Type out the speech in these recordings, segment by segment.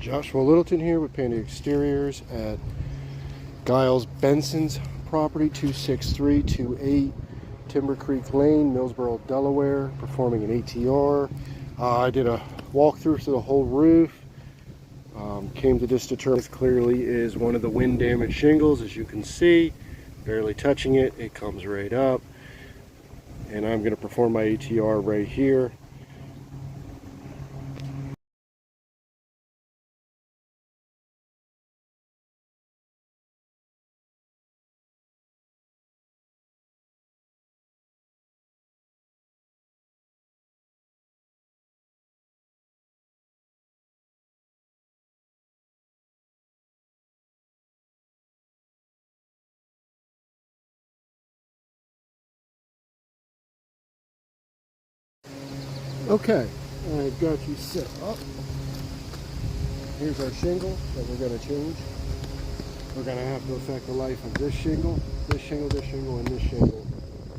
Joshua Littleton here with Panda Exteriors at Giles Benson's property, 26328 Timber Creek Lane, Millsboro, Delaware, performing an ATR. I did a walkthrough through the whole roof. Came to this determination. This clearly is one of the wind damaged shingles, as you can see. Barely touching it, it comes right up. And I'm going to perform my ATR right here. Okay, I've got you set up. Here's our shingle that we're going to change. We're going to have to affect the life of this shingle, this shingle, this shingle, and this shingle.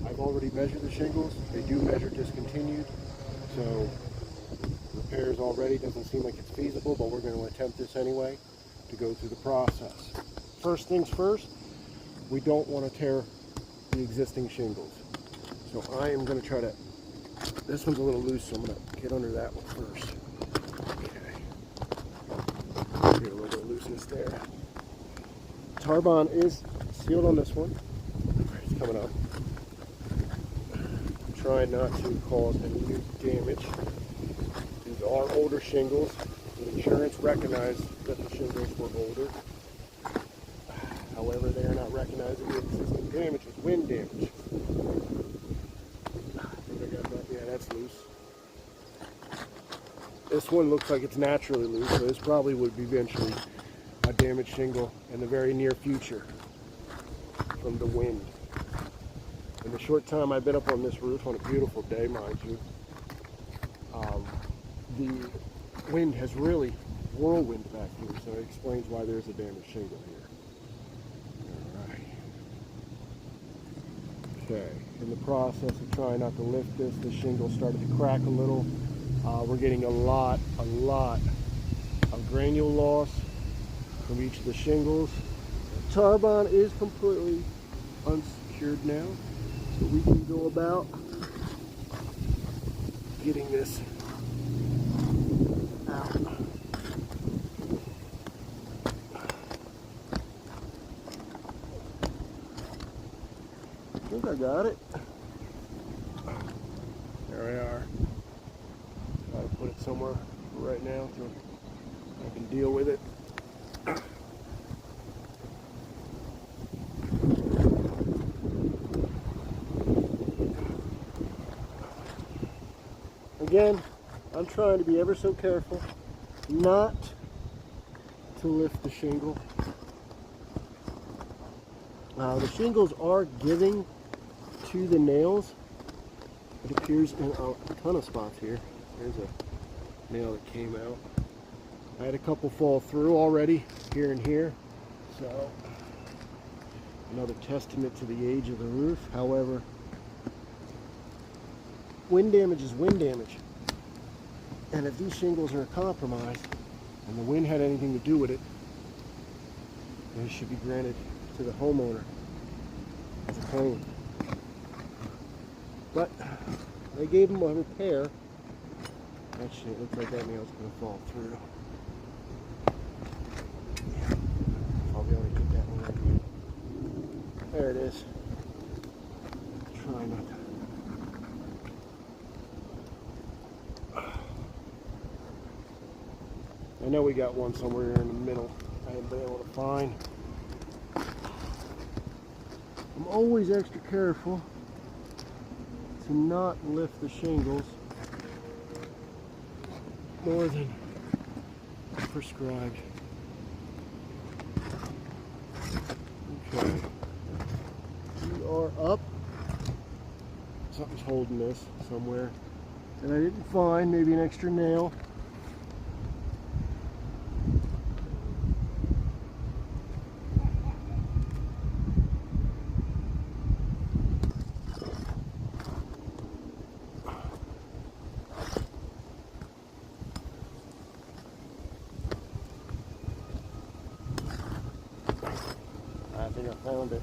I've already measured the shingles. They do measure discontinued, so repairs already doesn't seem like it's feasible, but we're going to attempt this anyway to go through the process. First things first, we don't want to tear the existing shingles. So I am going to try to, this one's a little loose, so I'm going to get under that one first. Okay. Get a little bit of looseness there. Tarbon is sealed on this one. It's coming up. Trying not to cause any new damage. These are older shingles. The insurance recognized that the shingles were older. However, they are not recognizing the existing damage as wind damage. I think I got that. Yeah, that's loose. This one looks like it's naturally loose, so this probably would be eventually a damaged shingle in the very near future from the wind. In the short time I've been up on this roof, on a beautiful day, mind you, the wind has really whirlwind back here, so it explains why there's a damaged shingle here. Alright. Okay, in the process of trying not to lift this, the shingle started to crack a little. We're getting a lot of granule loss from each of the shingles. The Tarbon is completely unsecured now, so we can go about getting this out. I think I got it. There we are. Try to put it somewhere right now so I can deal with it. Again, I'm trying to be ever so careful not to lift the shingle. The shingles are giving to the nails. It appears in a ton of spots here. There's a nail that came out. I had a couple fall through already here and here, so another testament to the age of the roof. However, wind damage is wind damage, and if these shingles are compromised and the wind had anything to do with it, they should be granted to the homeowner as a claim. But they gave them a repair. Actually, it looks like that nail's going to fall through. I'll be able to get that one right here. There it is. Try not to. I know we got one somewhere here in the middle I haven't been able to find. I'm always extra careful to not lift the shingles more than prescribed. Okay. We are up. Something's holding this somewhere. And I didn't find maybe an extra nail. think I found it.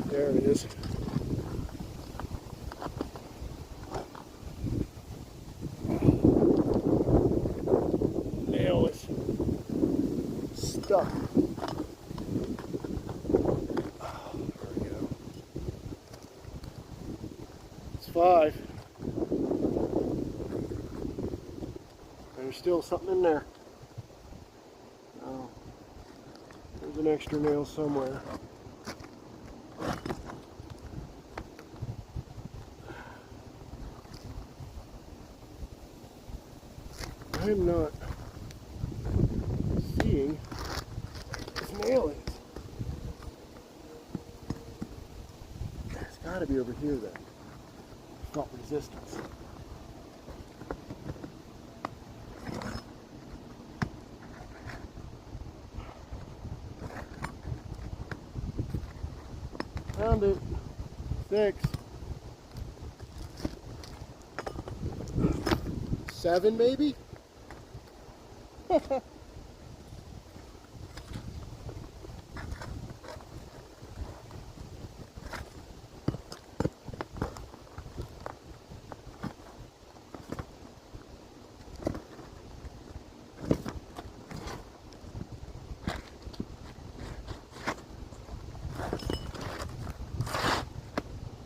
There it is. Nail is stuck. Oh, there we go. It's 5. There's still something in there. Oh, there's an extra nail somewhere. I'm not seeing this nail is. It's got to be over here then. Felt resistance. Found it. 6. 7 maybe?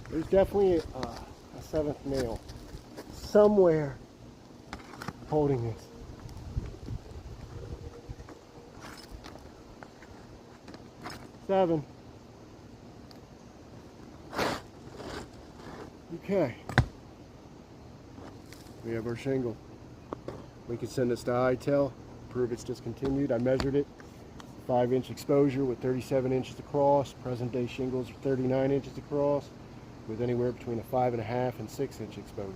There's definitely a 7th nail somewhere holding this. Seven. Okay. We have our shingle. We can send this to ITEL, prove it's discontinued. I measured it. 5-inch exposure with 37 inches across. Present day shingles are 39 inches across with anywhere between a 5.5 and 6-inch exposure.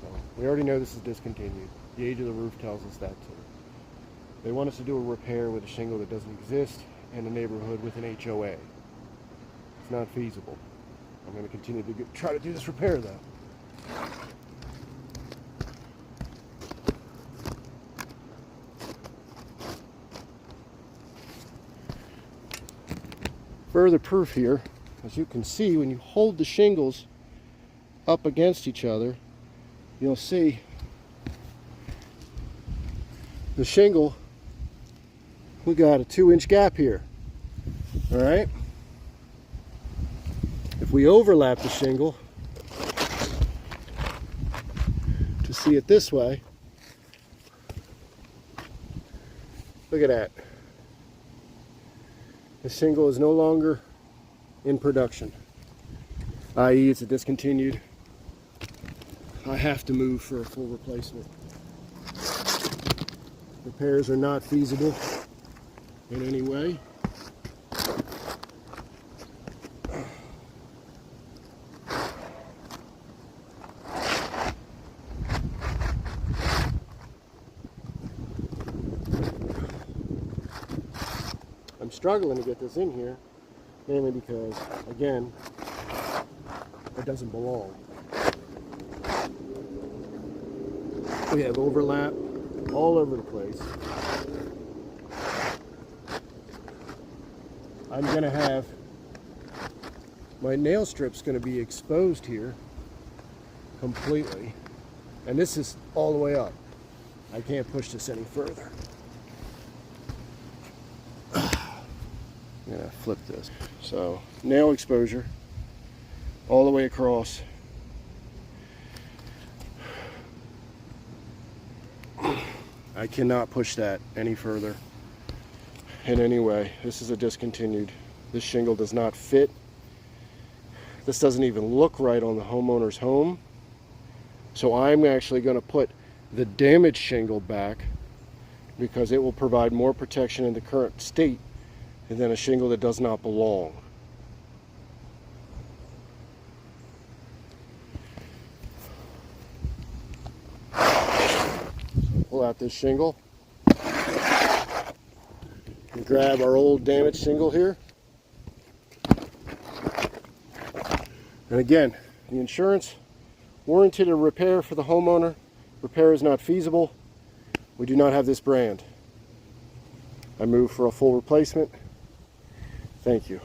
So we already know this is discontinued. The age of the roof tells us that too. They want us to do a repair with a shingle that doesn't exist in the neighborhood with an HOA. It's not feasible. I'm going to continue to try to do this repair though. Further proof here, as you can see, when you hold the shingles up against each other, you'll see the shingle, we got a 2-inch gap here. All right. If we overlap the shingle to see it this way, look at that. The shingle is no longer in production, i.e. it's a discontinued. I have to move for a full replacement. Repairs are not feasible in any way. I'm struggling to get this in here, mainly because, again, it doesn't belong. We have overlap all over the place. I'm going to have my nail strips going to be exposed here completely, and this is all the way up. I can't push this any further. I'm going to flip this. So nail exposure all the way across. I cannot push that any further in any way. This is a discontinued. This shingle does not fit. This doesn't even look right on the homeowner's home. So I'm actually going to put the damaged shingle back because it will provide more protection in the current state than a shingle that does not belong. Pull out this shingle and grab our old damaged shingle here. And again, the insurance warranted a repair for the homeowner. Repair is not feasible. We do not have this brand. I move for a full replacement. Thank you.